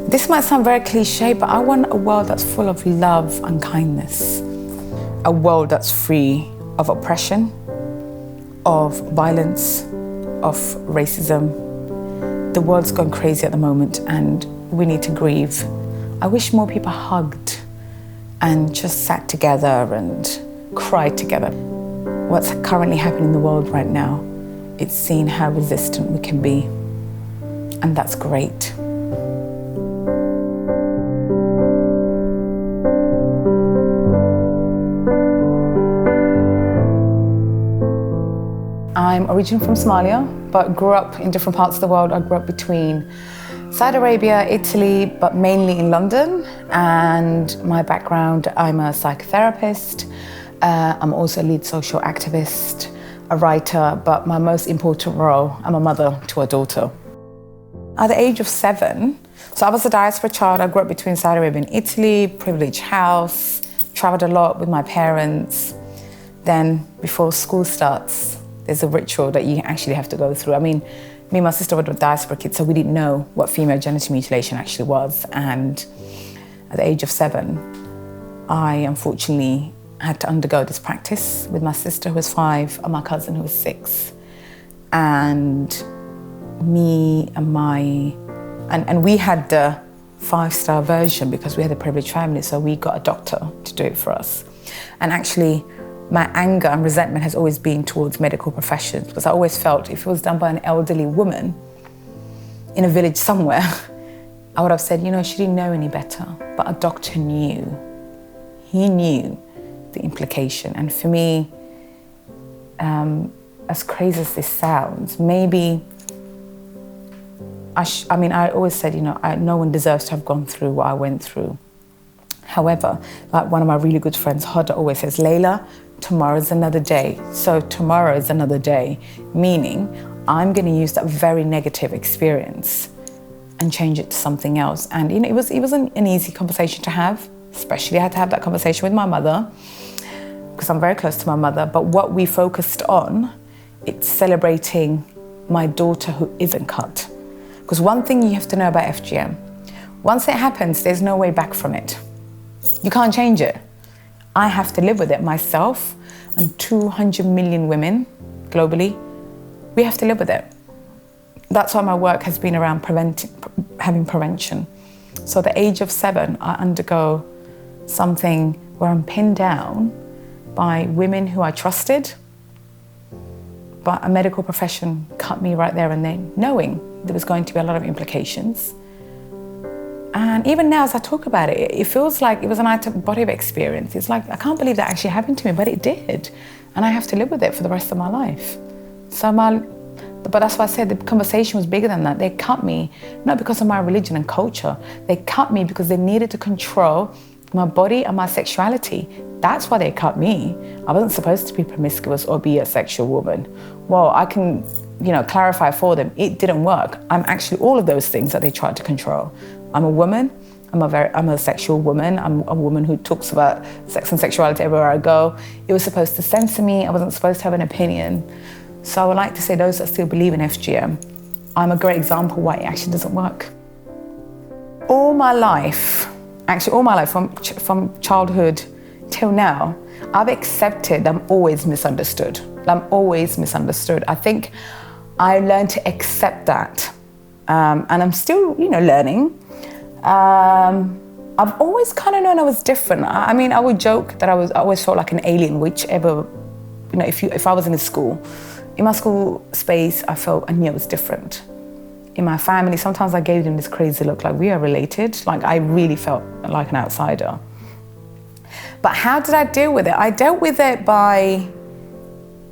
This might sound very cliche, but I want a world that's full of love and kindness. A world that's free of oppression, of violence, of racism. The world's gone crazy at the moment and we need to grieve. I wish more people hugged and just sat together and cried together. What's currently happening in the world right now, it's seeing how resistant we can be, and that's great. I'm originally from Somalia, but grew up in different parts of the world. I grew up between Saudi Arabia, Italy, but mainly in London. And my background, I'm a psychotherapist. I'm also a lead social activist, a writer, but my most important role, I'm a mother to a daughter. At the age of 7, so I was a diaspora child. I grew up between Saudi Arabia and Italy, privileged house, traveled a lot with my parents. Then before school starts, there's a ritual that you actually have to go through. I mean, me and my sister were diaspora kids, so we didn't know what female genital mutilation actually was. And at the age of 7, I unfortunately had to undergo this practice with my sister who was 5 and my cousin who was 6. And me and we had the 5-star version because we had a privileged family, so we got a doctor to do it for us. And actually, my anger and resentment has always been towards medical professions because I always felt if it was done by an elderly woman in a village somewhere, I would have said, you know, she didn't know any better. But a doctor knew. He knew the implication. And for me, as crazy as this sounds, maybe, I always said, you know, no one deserves to have gone through what I went through. However, like one of my really good friends, Hoda, always says, Leyla, tomorrow's another day. So tomorrow is another day, meaning I'm going to use that very negative experience and change it to something else. And you know, it wasn't an easy conversation to have, especially I had to have that conversation with my mother because I'm very close to my mother. But what we focused on, it's celebrating my daughter who isn't cut. Because one thing you have to know about FGM, once it happens, there's no way back from it. You can't change it. I have to live with it myself and 200 million women globally. We have to live with it. That's why my work has been around having prevention. So at the age of 7, I undergo something where I'm pinned down by women who I trusted, but a medical profession cut me right there and then, knowing there was going to be a lot of implications. And even now, as I talk about it, it feels like it was an out-of-body experience. It's like, I can't believe that actually happened to me, but it did. And I have to live with it for the rest of my life. But that's why I said the conversation was bigger than that. They cut me, not because of my religion and culture. They cut me because they needed to control my body and my sexuality. That's why they cut me. I wasn't supposed to be promiscuous or be a sexual woman. Well, I can, you know, clarify for them, it didn't work. I'm actually all of those things that they tried to control. I'm a woman, I'm a sexual woman, I'm a woman who talks about sex and sexuality everywhere I go. It was supposed to censor me, I wasn't supposed to have an opinion. So I would like to say those that still believe in FGM, I'm a great example why it actually doesn't work. All my life, from childhood till now, I've accepted I'm always misunderstood. I think I learned to accept that. And I'm still, you know, learning. I've always kind of known I was different. I mean, I would joke that I always felt like an alien, whichever, you know, if I was in a school. In my school space, I knew I was different. In my family, sometimes I gave them this crazy look, like we are related. Like I really felt like an outsider. But how did I deal with it? I dealt with it by,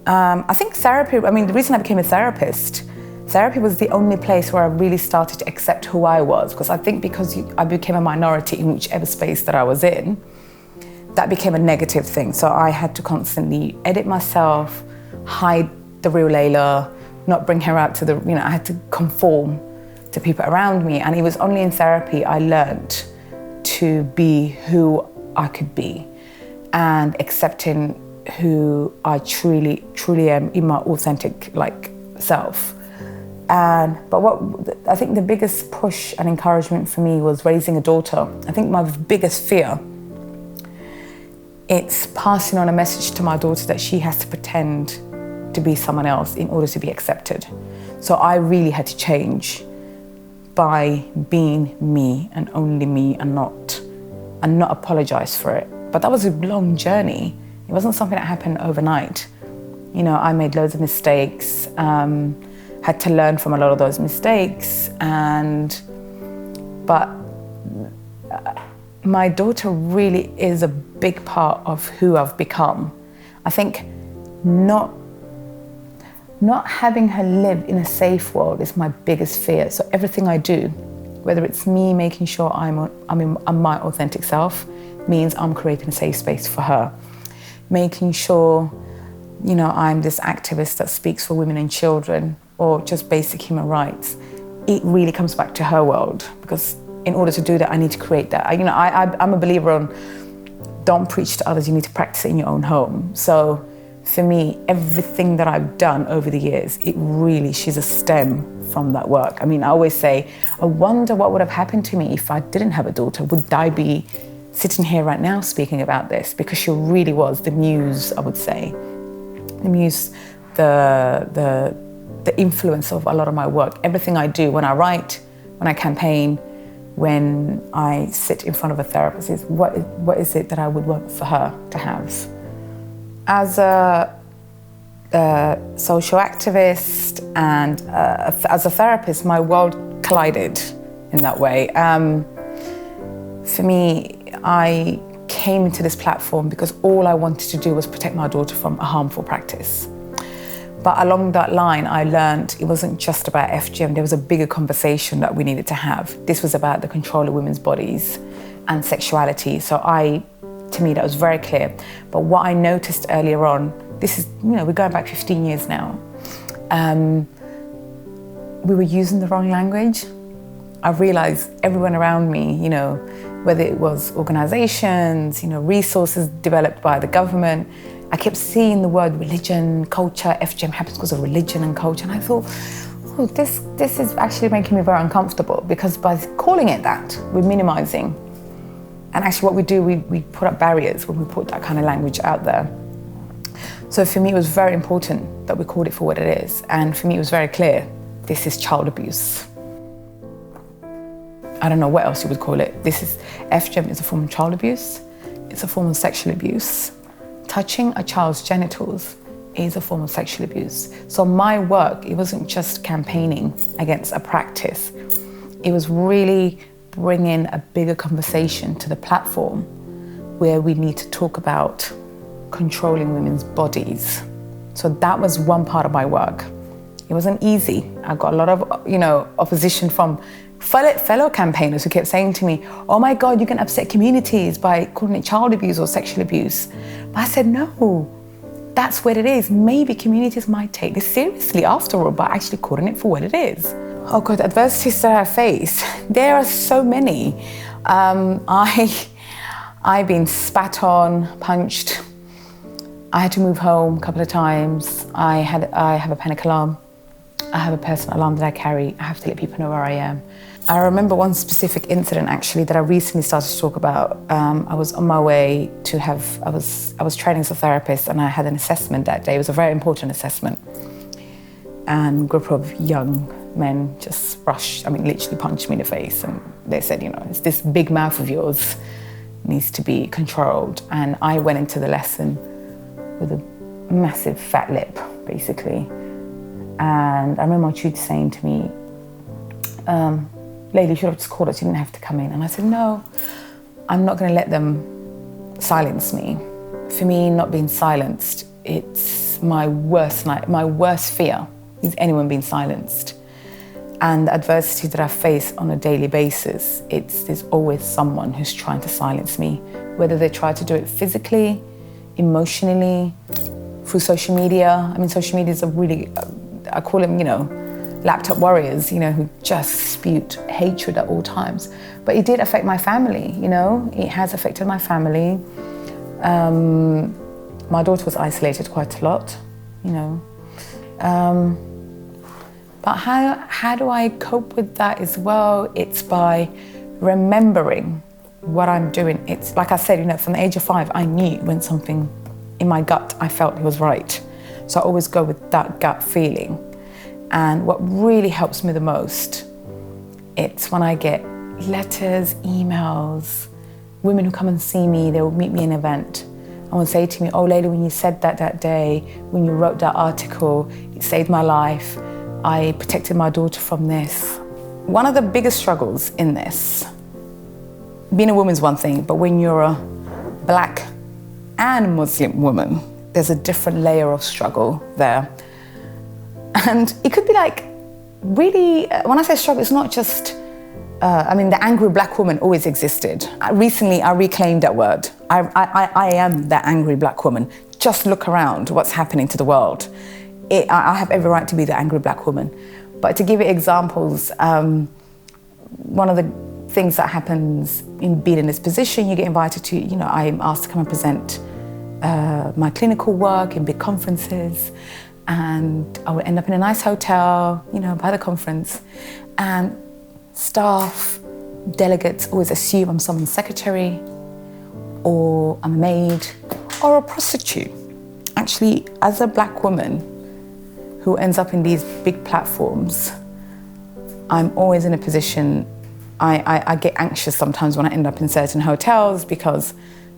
I think therapy. I mean, the reason I became a therapist, therapy was the only place where I really started to accept who I was. Because I think because I became a minority in whichever space that I was in, that became a negative thing. So I had to constantly edit myself, hide the real Leyla, not bring her out to the, you know, I had to conform to people around me. And it was only in therapy I learned to be who I could be and accepting who I truly am in my authentic self. But what I think the biggest push and encouragement for me was raising a daughter. I think my biggest fear, it's passing on a message to my daughter that she has to pretend to be someone else in order to be accepted. So I really had to change by being me and only me and not apologize for it. But that was a long journey. It wasn't something that happened overnight. You know, I made loads of mistakes, had to learn from a lot of those mistakes, but my daughter really is a big part of who I've become. I think not having her live in a safe world is my biggest fear. So everything I do, whether it's me making sure I'm my authentic self, means I'm creating a safe space for her. Making sure, you know, I'm this activist that speaks for women and children, or just basic human rights. It really comes back to her world, because in order to do that, I need to create that. I'm a believer on don't preach to others, you need to practice it in your own home. So for me, everything that I've done over the years, she's a stem from that work. I mean, I always say, I wonder what would have happened to me if I didn't have a daughter. Would I be sitting here right now speaking about this? Because she really was the muse, I would say. The muse, the influence of a lot of my work. Everything I do, when I write, when I campaign, when I sit in front of a therapist, is what is it that I would want for her to have? As a social activist and as a therapist, my world collided in that way. For me, I came into this platform because all I wanted to do was protect my daughter from a harmful practice. But along that line, I learned it wasn't just about FGM. There was a bigger conversation that we needed to have. This was about the control of women's bodies and sexuality. So to me, that was very clear. But what I noticed earlier on, this is, you know, we're going back 15 years now. We were using the wrong language. I realized everyone around me, you know, whether it was organizations, you know, resources developed by the government, I kept seeing the word religion, culture. FGM happens because of religion and culture. And I thought, oh, this is actually making me very uncomfortable, because by calling it that, we're minimizing. And actually what we do, we put up barriers when we put that kind of language out there. So for me, it was very important that we called it for what it is. And for me, it was very clear, this is child abuse. I don't know what else you would call it. FGM is a form of child abuse. It's a form of sexual abuse. Touching a child's genitals is a form of sexual abuse. So my work, it wasn't just campaigning against a practice. It was really bringing a bigger conversation to the platform where we need to talk about controlling women's bodies. So that was one part of my work. It wasn't easy. I got a lot of, you know, opposition from fellow campaigners who kept saying to me, oh my God, you can upset communities by calling it child abuse or sexual abuse. But I said, no, that's what it is. Maybe communities might take this seriously after all, by actually calling it for what it is. Oh God, adversities that I face, there are so many. I've been spat on, punched. I had to move home a couple of times. I have a panic alarm. I have a personal alarm that I carry. I have to let people know where I am. I remember one specific incident actually that I recently started to talk about. I was on my way to I was training as a therapist, and I had an assessment that day. It was a very important assessment. And a group of young men just literally punched me in the face. And they said, you know, it's this big mouth of yours needs to be controlled. And I went into the lesson with a massive fat lip, basically. And I remember my tutor saying to me, Leyla, you should have just called us, you didn't have to come in. And I said, no, I'm not going to let them silence me. For me, not being silenced, it's my worst fear is anyone being silenced. And the adversity that I face on a daily basis, there's always someone who's trying to silence me, whether they try to do it physically, emotionally, through social media. I mean, social media is I call them, you know, laptop warriors, you know, who just spewed hatred at all times. But it did affect my family, you know, it has affected my family. My daughter was isolated quite a lot, you know. But how do I cope with that as well? It's by remembering what I'm doing. It's like I said, from the age of 5, I knew when something in my gut, I felt it was right. So I always go with that gut feeling. And what really helps me the most, it's when I get letters, emails, women who come and see me, they will meet me in an event and will say to me, oh, Leyla, when you said that day, when you wrote that article, it saved my life. I protected my daughter from this. One of the biggest struggles in this, being a woman's one thing, but when you're a Black and Muslim woman, there's a different layer of struggle there. And it could be like, really, when I say struggle, it's not just, the angry Black woman always existed. Recently, I reclaimed that word. I am that angry Black woman. Just look around what's happening to the world. I have every right to be the angry Black woman. But to give you examples, one of the things that happens in being in this position, you get invited to, I'm asked to come and present my clinical work in big conferences, and I would end up in a nice hotel, by the conference, and staff, delegates always assume I'm someone's secretary, or I'm a maid, or a prostitute. Actually, as a Black woman who ends up in these big platforms, I'm always in a position, I get anxious sometimes when I end up in certain hotels because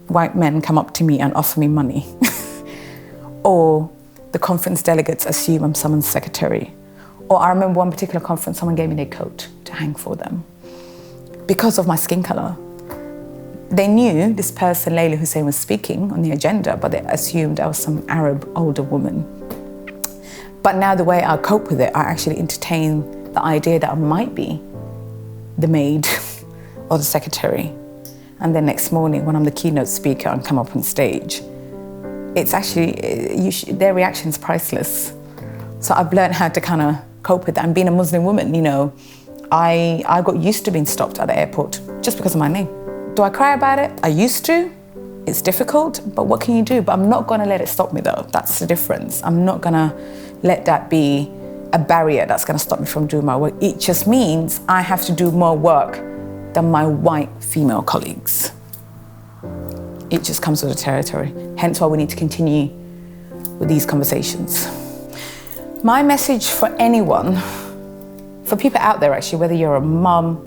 white men come up to me and offer me money. Or the conference delegates assume I'm someone's secretary. Or I remember one particular conference, someone gave me their coat to hang for them because of my skin color. They knew this person, Leyla Hussein, was speaking on the agenda, but they assumed I was some Arab older woman. But now the way I cope with it, I actually entertain the idea that I might be the maid or the secretary. And then next morning, when I'm the keynote speaker and come up on stage, it's actually, their reaction's priceless. So I've learned how to kind of cope with that. And being a Muslim woman, I got used to being stopped at the airport just because of my name. Do I cry about it? I used to. It's difficult, but what can you do? But I'm not gonna let it stop me though. That's the difference. I'm not gonna let that be a barrier that's gonna stop me from doing my work. It just means I have to do more work than my white female colleagues. It just comes with the territory. Hence why we need to continue with these conversations. My message for anyone, for people out there actually, whether you're a mum,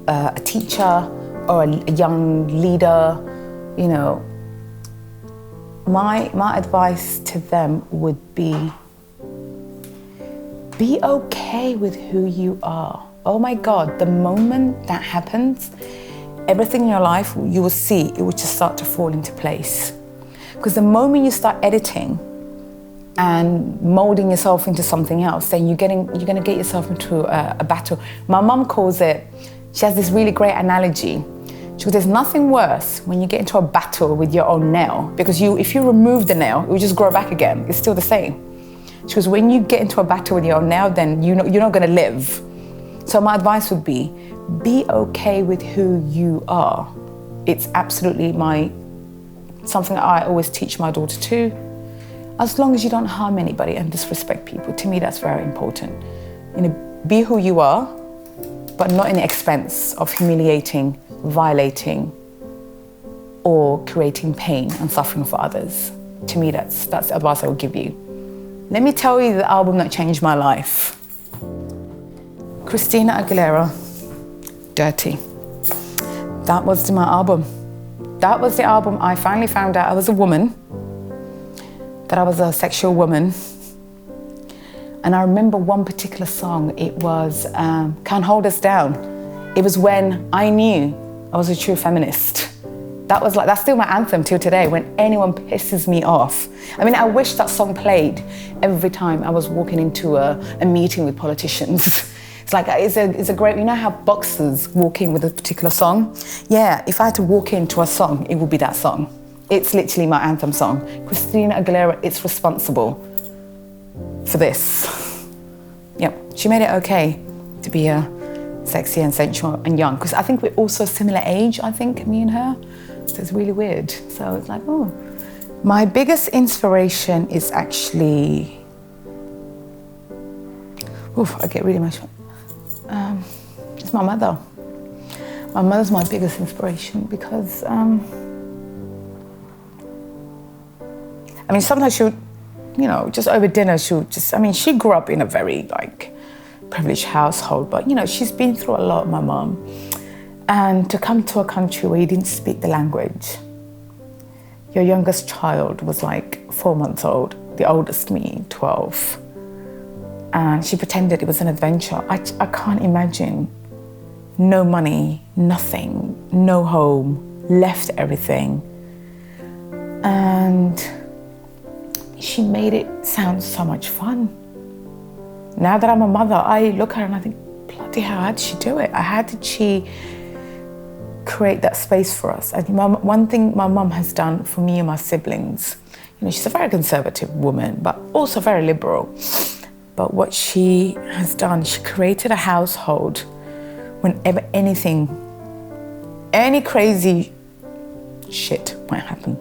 a teacher, or a young leader, my advice to them would be okay with who you are. Oh my God, the moment that happens, everything in your life, you will see, it will just start to fall into place. Because the moment you start editing and molding yourself into something else, then you're gonna get yourself into a battle. My mum calls it, she has this really great analogy. She goes, there's nothing worse when you get into a battle with your own nail, because if you remove the nail, it will just grow back again. It's still the same. She goes, when you get into a battle with your own nail, then you're not gonna live. So my advice would be okay with who you are. It's absolutely something that I always teach my daughter too. As long as you don't harm anybody and disrespect people, to me that's very important. Be who you are, but not in the expense of humiliating, violating, or creating pain and suffering for others. To me, that's the advice I would give you. Let me tell you the album that changed my life. Christina Aguilera, Dirty. That was my album. That was the album I finally found out I was a woman, that I was a sexual woman. And I remember one particular song, it was Can't Hold Us Down. It was when I knew I was a true feminist. That's still my anthem till today, when anyone pisses me off. I wish that song played every time I was walking into a meeting with politicians. It's a great, you know how boxers walk in with a particular song? Yeah, if I had to walk into a song, it would be that song. It's literally my anthem song. Christina Aguilera is responsible for this. Yep, she made it okay to be sexy and sensual and young, because I think we're also similar age, me and her. So it's really weird. So it's like, oh. My biggest inspiration is actually, oof, I get really emotional. It's my mother. My mother's my biggest inspiration because, I mean, sometimes she'll, just over dinner, she grew up in a very, privileged household, but, she's been through a lot, my mom. And to come to a country where you didn't speak the language, your youngest child was 4 months old, the oldest, me, 12. And she pretended it was an adventure. I can't imagine. No money, nothing, no home, left everything. And she made it sound so much fun. Now that I'm a mother, I look at her and I think, bloody hell, how did she do it? How did she create that space for us? I think one thing my mum has done for me and my siblings, she's a very conservative woman, but also very liberal. But what she has done, she created a household whenever any crazy shit might happen.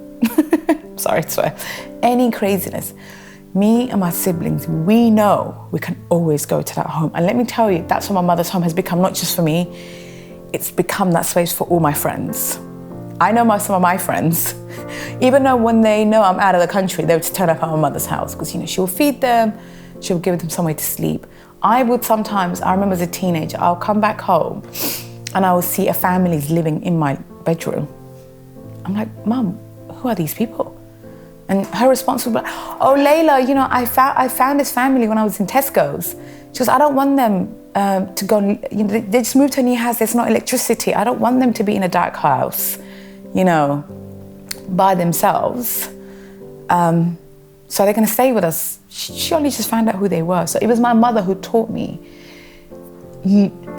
Sorry to swear. Any craziness. Me and my siblings, we know we can always go to that home. And let me tell you, that's what my mother's home has become, not just for me, it's become that space for all my friends. I know some of my friends, even though when they know I'm out of the country, they would turn up at my mother's house because, she'll feed them, she'll give them somewhere to sleep. I remember as a teenager, I'll come back home and I will see a family living in my bedroom. I'm like, Mum, who are these people? And her response would be like, oh, Leyla, I found this family when I was in Tesco's. She goes, I don't want them to go, they just moved to a new house, there's no electricity. I don't want them to be in a dark house, by themselves. So they're gonna stay with us. She only just found out who they were. So it was my mother who taught me,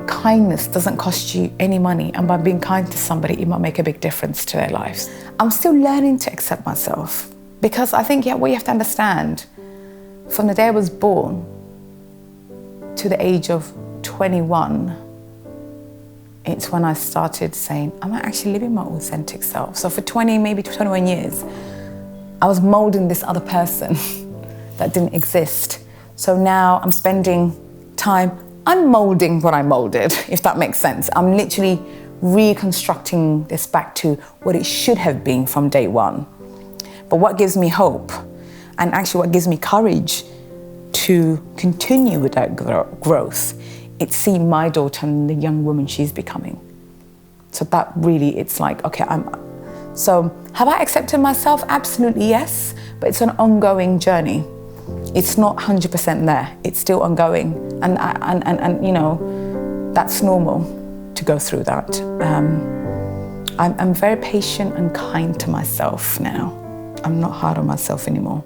kindness doesn't cost you any money, and by being kind to somebody, it might make a big difference to their lives. I'm still learning to accept myself, because I think what you have to understand, from the day I was born to the age of 21, it's when I started saying, I'm actually living my authentic self. So for 20, maybe 21 years, I was molding this other person that didn't exist. So now I'm spending time unmolding what I molded, if that makes sense. I'm literally reconstructing this back to what it should have been from day one. But what gives me hope, and actually what gives me courage to continue with that growth, it's seeing my daughter and the young woman she's becoming. So that really, it's like, okay, so have I accepted myself? Absolutely yes, but it's an ongoing journey. It's not 100% there, it's still ongoing. And that's normal to go through that. I'm very patient and kind to myself now. I'm not hard on myself anymore.